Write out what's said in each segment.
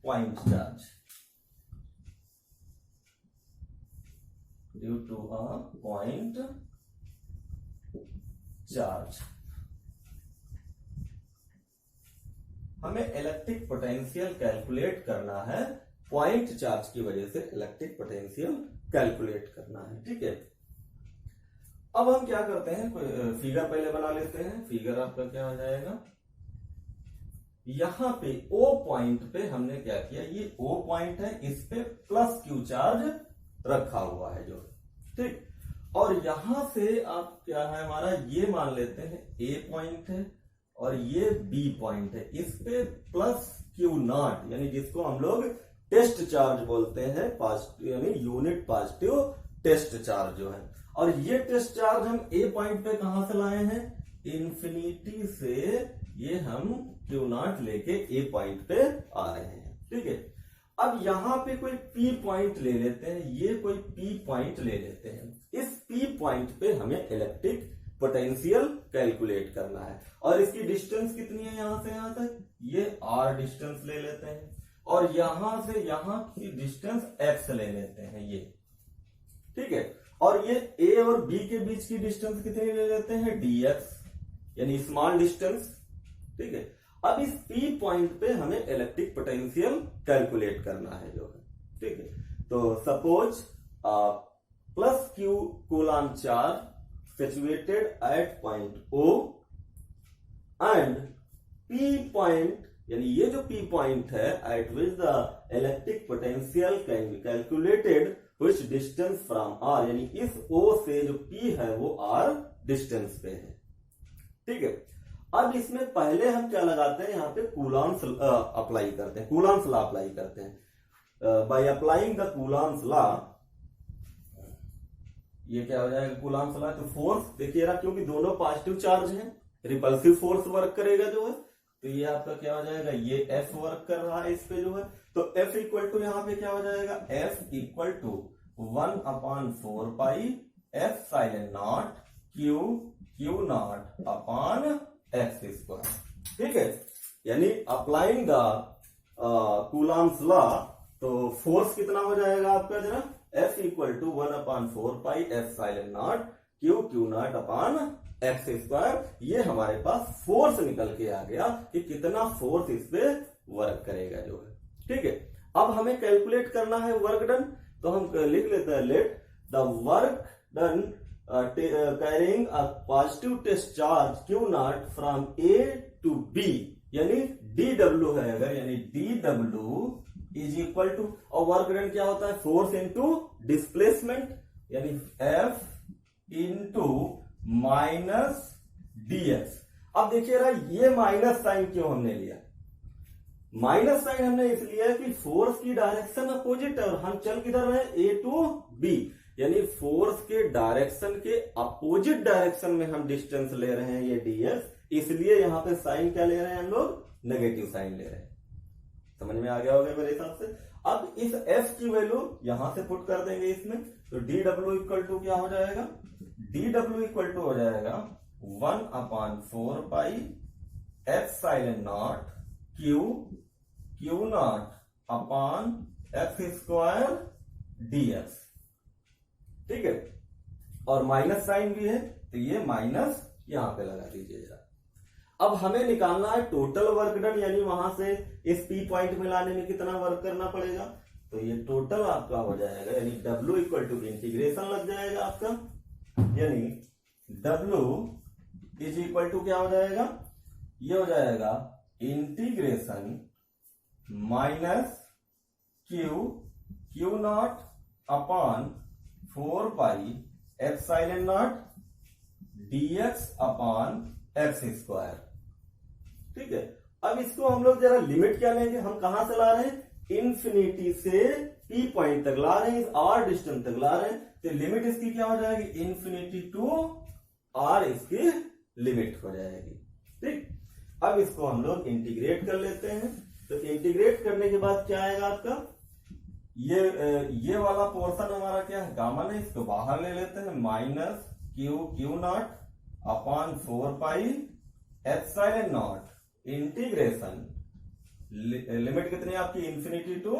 point charge due to a point charge। हमें electric potential calculate करना है, point charge की वजह से इलेक्ट्रिक पोटेंशियल कैलकुलेट करना है। ठीक है, अब हम क्या करते हैं, कोई फिगर पहले बना लेते हैं। फिगर आपका क्या हो जाएगा, यहां पे O पॉइंट पे हमने क्या किया, ये O पॉइंट है, इस पे प्लस Q चार्ज रखा हुआ है जो, ठीक। और यहां से आप क्या है हमारा, ये मान लेते हैं A पॉइंट है और ये B पॉइंट है, इस पे प्लस Q0 यानी जिसको हम लोग टेस्ट चार्ज बोलते हैं, पॉजिटिव यानी यूनिट पॉजिटिव टेस्ट चार्ज जो है। और ये टेस्ट चार्ज हम A पॉइंट पे कहां से लाए हैं, इन्फिनिटी से ये हम Q0 लेके A पॉइंट पे आ रहे हैं। ठीक है, अब यहां पे कोई P पॉइंट ले लेते हैं, ये कोई P पॉइंट ले लेते हैं। इस P पॉइंट पे हमें इलेक्ट्रिक पोटेंशियल कैलकुलेट करना है और इसकी डिस्टेंस कितनी है, यहां से यहां तक ये R डिस्टेंस ले लेते हैं और यहां से यहां की डिस्टेंस X ले लेते हैं ये। ठीक है, और ये A और B के बीच की डिस्टेंस कितनी ले लेते हैं, dx यानी स्मॉल डिस्टेंस। ठीक है, अब इस P पॉइंट पे हमें इलेक्ट्रिक पोटेंशियल कैलकुलेट करना है जो है। ठीक है, तो suppose plus Q Coulomb charge situated at point O and P point यानी ये जो P पॉइंट है eight which the electric potential can be calculated which distance from R, यानी इस O से जो P है वो R डिस्टेंस पे है। ठीक है, अब इसमें पहले हम क्या लगाते हैं, यहाँ पे कूलॉम्स अप्लाई करते हैं, कूलॉम्स लॉ अप्लाई करते हैं। By applying the Coulomb's law, ये क्या हो जाएगा कूलॉम्स लॉ, तो फोर्स देखिए रहा, क्योंकि दोनों पॉजिटिव चार्ज हैं, रिपल्सिव फोर्स वर्क करेगा जो है, तो ये आपका क्या हो जाएगा, ये F वर्क कर रहा है इस पे जो है, तो F इक्वल टू यहाँ पे क्या हो जाएगा, F equal to 1/4 pi epsilon naught Q naught upon X square. ठीक है, यानी अप्लाइंग द कूलॉम्स लॉ, तो फोर्स कितना हो जाएगा आपका जरा, F equal to 1/4 pi epsilon naught Q naught upon X square. ये हमारे पास फोर्स निकल के आ गया कि कितना फोर्स इस पे वर्क करेगा जो है। ठीक है, अब हमें कैलकुलेट करना है वर्क डन, तो हम लिख लेते हैं let the work done carrying a positive test charge Q0 from A to B, यानी dW है अगर, यानी dW इज इक्वल टू, और वर्क डन क्या होता है, फोर्स इनटू डिस्प्लेसमेंट, यानी F इनटू माइनस dx। अब देखिए रहा, ये माइनस साइन क्यों हमने लिया, माइनस साइन हमने इसलिए कि फोर्स की डायरेक्शन अपोजिट है और हम चल किधर रहे, A टू B, यानी फोर्स के डायरेक्शन के अपोजिट डायरेक्शन में हम डिस्टेंस ले रहे हैं ये dx, इसलिए यहां पे साइन क्या ले रहे हैं हम लोग, नेगेटिव साइन ले रहे हैं। समझ में आ गया होगा मेरे हिसाब से। अब इस F की वैल्यू यहां से पुट कर देंगे इसमें, तो dW इक्वल टू क्या हो जाएगा, dW इक्वल टू हो जाएगा 1/4 pi epsilon naught Q naught upon X square dx। ठीक है, और माइनस साइन भी है, तो ये माइनस यहां पे लगा दीजिए जरा। अब हमें निकालना है टोटल वर्क डन, यानी वहां से इस P पॉइंट में लाने में कितना वर्क करना पड़ेगा, तो ये टोटल आपका हो जाएगा, यानी W इक्वल टू इंटीग्रेशन लग जाएगा आपका, यानी W इज इक्वल टू क्या हो जाएगा, ये हो जाएगा integration minus Q naught upon 4 pi epsilon not dx upon X square. ठीक है, अब इसको हम लोग जरा लिमिट क्या लेंगे, हम कहां से ला रहे हैं, इन्फिनिटी से P पॉइंट तक ला रहे हैं, इस R डिस्टेंस तक ला रहे हैं, तो लिमिट इसकी क्या हो जाएगी, इन्फिनिटी टू R इसकी लिमिट हो जाएगी। ठीक, अब इसको हम लोग इंटीग्रेट कर लेते हैं, तो इंटीग्रेट करने के बाद क्या आएगा आपका, ये वाला पोर्शन हमारा क्या है, कॉमन है, इसको बाहर ले लेते हैं, minus Q naught upon 4 pi epsilon naught integration limit कितनी है आपकी, infinity to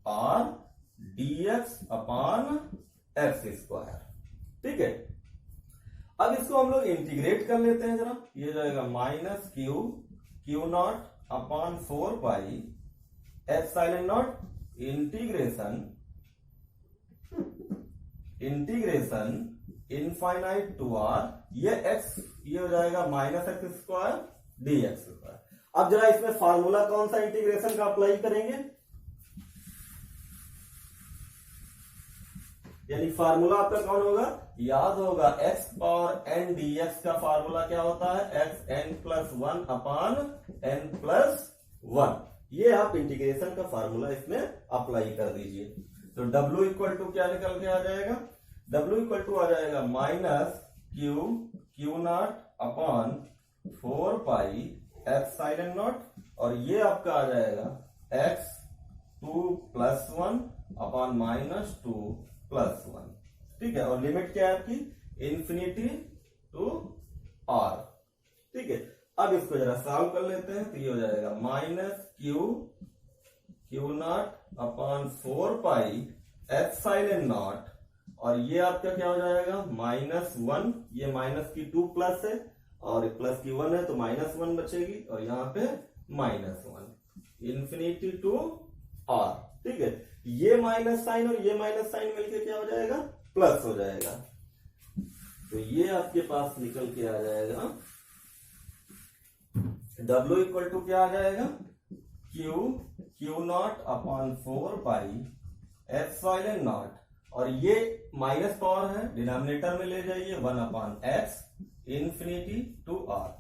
R dx upon X square. ठीक है, अब इसको हम लोग इंटीग्रेट कर लेते हैं जरा। ये जाएगा minus Q naught upon 4 pi epsilon naught integration infinite to R, ये एक्स ये हो जाएगा minus X square D X square. अब जरा इसमें फार्मूला कौन सा इंटीग्रेशन का अप्लाई करेंगे, यानी फार्मूला आपका कौन होगा, याद होगा X power N D X का फार्मूला क्या होता है, X N plus 1 upon N plus 1। ये आप इंटीग्रेशन का फार्मूला इसमें अप्लाई कर दीजिए। तो W इक्वल टू क्या निकल के आ जाएगा, W इक्वल टू आ जाएगा minus Q naught upon 4 pi epsilon naught, और ये आपका आ जाएगा x 2 plus 1 upon minus 2 plus 1। ठीक है, और लिमिट क्या है आपकी, इन्फिनिटी टू आर। ठीक है, अब इसको जरा सॉल्व कर लेते हैं। तो ये हो जाएगा minus Q naught upon 4 pi epsilon naught, और ये आपका क्या हो जाएगा माइनस 1, ये माइनस की 2 प्लस है और प्लस की 1 है तो माइनस 1 बचेगी, और यहाँ पे माइनस 1 इन्फिनिटी टू आर। ठीक है, ये माइनस साइन और ये माइनस साइन मिलके क्या हो जाएगा, प्लस हो जाएगा। तो ये आपके पास निकल के आ जाएगा W इक्वल टू क्या आ जाएगा, Q naught upon 4 pi epsilon naught, और ये माइनस पावर है डिनोमिनेटर में ले जाइए 1 upon X infinity to R.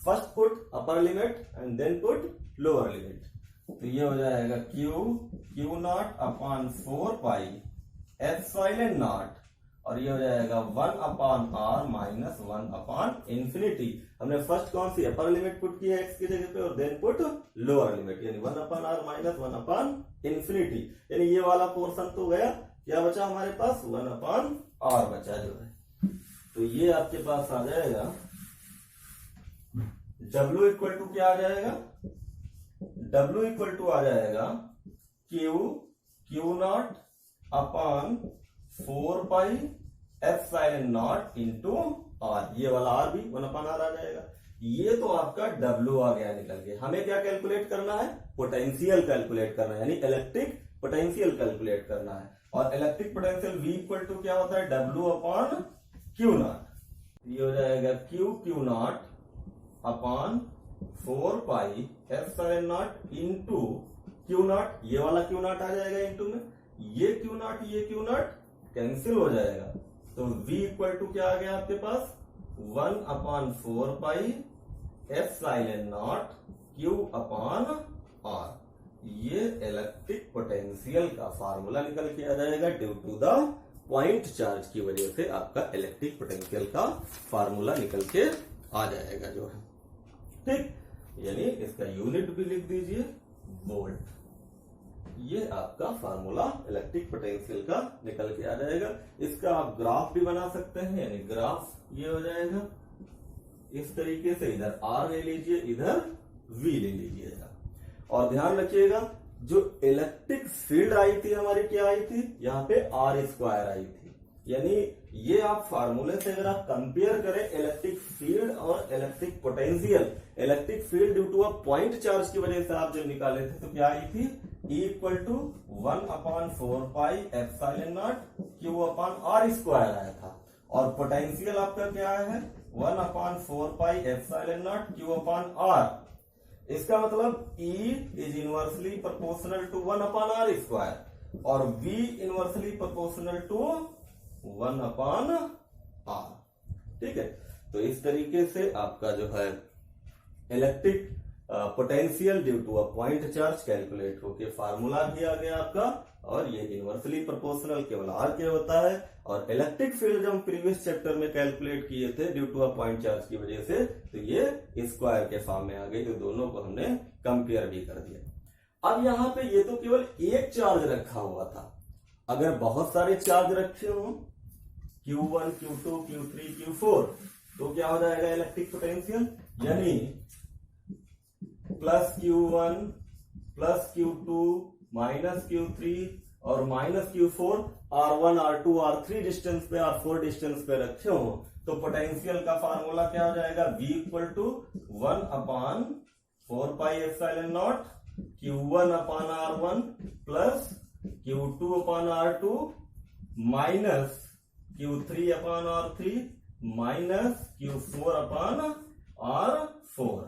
First put upper limit and then put lower limit. तो ये हो जाएगा Q naught upon 4 pi epsilon naught, और ये हो जाएगा 1 upon R minus 1 upon infinity. हमने फर्स्ट कौन सी अपर लिमिट पुट की है एक्स की जगह पे, और देन पुट लोअर लिमिट, यानी 1 upon R minus 1 upon infinity. यानी ये वाला पोर्शन तो गया, क्या बचा हमारे पास, 1 अपॉन आर बचा जो है। तो ये आपके पास आ जाएगा W इक्वल टू क्या आ जाएगा, W इक्वल टू आ जाएगा Q naught upon 4 pi epsilon naught into R, ये वाला आर भी 1 अपॉन आर आ जाएगा। ये तो आपका W आ गया निकल के। हमें क्या कैलकुलेट करना है, पोटेंशियल कैलकुलेट करना है, यानी इलेक्ट्रिक पोटेंशियल कैलकुलेट करना है। और electric potential V equal to क्या होता है, W अपॉन क्यू नॉट। ये हो जाएगा Q naught upon 4 pi epsilon naught into Q not, ये वाला क्यू नॉट आ जाएगा इंटू में, ये क्यू नॉट कैंसिल हो जाएगा। तो V इक्वल टू क्या आ गया आपके पास, 1 upon 4 pi epsilon naught Q upon R. ये इलेक्ट्रिक पोटेंशियल का फार्मूला निकल के आ जाएगा due to the point charge की वजह से आपका इलेक्ट्रिक पोटेंशियल का फार्मूला निकल के आ जाएगा जो है। ठीक, यानी इसका यूनिट भी लिख दीजिए वोल्ट। ये आपका फार्मूला इलेक्ट्रिक पोटेंशियल का निकल के आ जाएगा। इसका आप ग्राफ भी बना सकते हैं, यानी ग्राफ ये हो जाएगा इस तरीके से, इधर R ले लीजिए, इधर V ले लीजिएगा। और ध्यान रखिएगा जो इलेक्ट्रिक फील्ड आई थी हमारी क्या आई थी, यहाँ पे R स्क्वायर आई थी। यानी ये आप फार्मूले से अगर आप कंपेयर करें इलेक्ट्रिक फील्ड और electric potential, electric field due to a point charge की वजह से आप जब निकाले थे तो क्या आई थी, E equal to 1 upon 4 pi epsilon naught Q upon R square आया था। और पोटेंशियल आपका क्या है, 1 upon 4 pi epsilon naught Q upon R. इसका मतलब E is inversely proportional to 1 upon R square, और V inversely proportional to 1 upon R. ठीक है, तो इस तरीके से आपका जो है electric potential due to a point charge calculate होके फार्मूला भी आ गया आपका, और ये इनवर्सली प्रोपोर्शनल केवल आर के होता है। और इलेक्ट्रिक फील्ड जब हम प्रीवियस चैप्टर में कैलकुलेट किए थे due to a point charge की वजह से, तो ये स्क्वायर के फॉर्म में आ गई। तो दोनों को हमने कंपेयर भी कर दिया। अब यहाँ पे ये तो केवल एक चार्ज रखा हुआ था, अगर बहुत सारे चार्ज रखे हो Q1, Q2, Q3, Q4, तो क्या हो जाएगा इलेक्ट्रिक पोटेंशियल, यानी plus Q1 plus Q2 minus Q3 और minus Q4 R1 R2 R3 distance पे R4 डिस्टेंस पे रखे हो तो पोटेंशियल का फार्मूला क्या हो जाएगा, V equal to 1/4 pi epsilon naught Q1 upon R1 plus Q2 upon R2 minus Q3 upon R3 minus Q4 upon R4।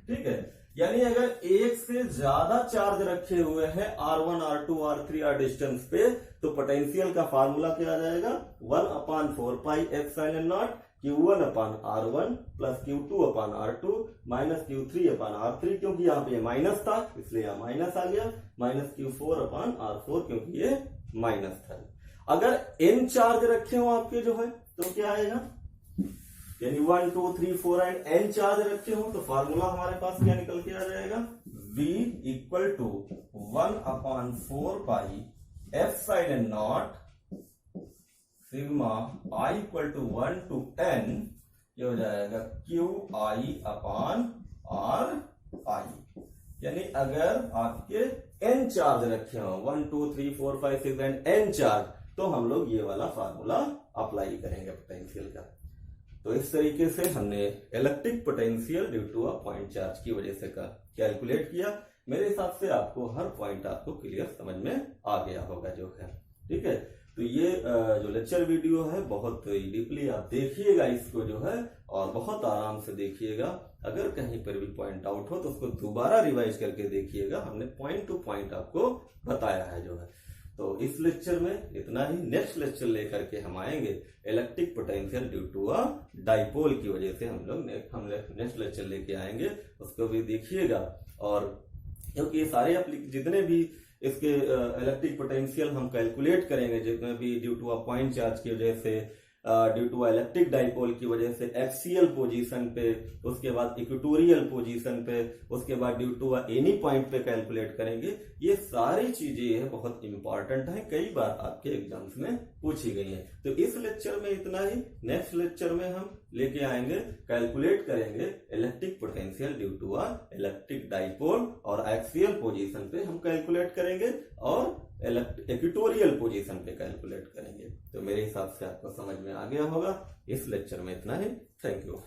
ठीक है, यानी अगर एक से ज्यादा चार्ज रखे हुए हैं R1 R2 R3 R distance पे तो पोटेंशियल का फार्मूला क्या आ जाएगा, 1/4 pi epsilon naught Q1 upon R1 plus Q2 upon R2 minus Q3 upon R3, क्योंकि यहाँ पे माइनस था इसलिए यहाँ माइनस आ गया, माइनस Q4 अपॉन R4 क्योंकि ये माइनस था। अगर n चार्ज रखे हो आपके जो है तो क्या आएगा, यानी 1 2 3 4 एंड n चार्ज रखे हो तो फार्मूला हमारे पास क्या निकल के आ जाएगा, V equal to 1/4 pi epsilon naught sigma I equal to 1 to n, ये हो जाएगा QI अपॉन RI। यानी अगर आपके n चार्ज रखे हो 1 2 3 4 5 6 एंड n चार्ज तो हम लोग ये वाला फार्मूला अप्लाई करेंगे पोटेंशियल का। तो इस तरीके से हमने electric potential due to a point charge की वजह से कैलकुलेट किया। मेरे हिसाब से आपको हर पॉइंट आपको क्लियर समझ में आ गया होगा जो है। ठीक है, तो ये जो लेक्चर वीडियो है बहुत डीपली आप देखिएगा इसको जो है, और बहुत आराम से देखिएगा। अगर कहीं पर भी पॉइंट आउट हो तो उसको दोबारा रिवाइज करके देखिएगा, हमने पॉइंट टू पॉइंट आपको बताया है जो है। तो इस लेक्चर में इतना ही। नेक्स्ट लेक्चर लेकर के हम आएंगे electric potential due to a dipole की वजह से हम नेक्स्ट लेक्चर लेके आएंगे, उसको भी देखिएगा। और क्योंकि ये सारे जितने भी इसके इलेक्ट्रिक पोटेंशियल हम कैलकुलेट करेंगे, जितने भी due to a point charge की वजह से, ड्यू टू इलेक्ट्रिक डाइपोल की वजह से एक्सियल पोजीशन पे, उसके बाद इक्वेटोरियल पोजीशन पे, उसके बाद ड्यू टू एनी पॉइंट पे कैलकुलेट करेंगे। ये सारी चीजें बहुत इंपॉर्टेंट है, कई बार आपके एग्जाम्स में पूछी गई हैं। तो इस लेक्चर में इतना ही। नेक्स्ट लेक्चर में हम लेके आएंगे, कैलकुलेट करेंगे electric potential due to a electric dipole, और एक्सियल पोजीशन पे हम कैलकुलेट करेंगे और इक्वेटोरियल पोजीशन पे कैलकुलेट करेंगे। तो मेरे हिसाब से आपको समझ में आ गया होगा। इस लेक्चर में इतना ही। Thank you.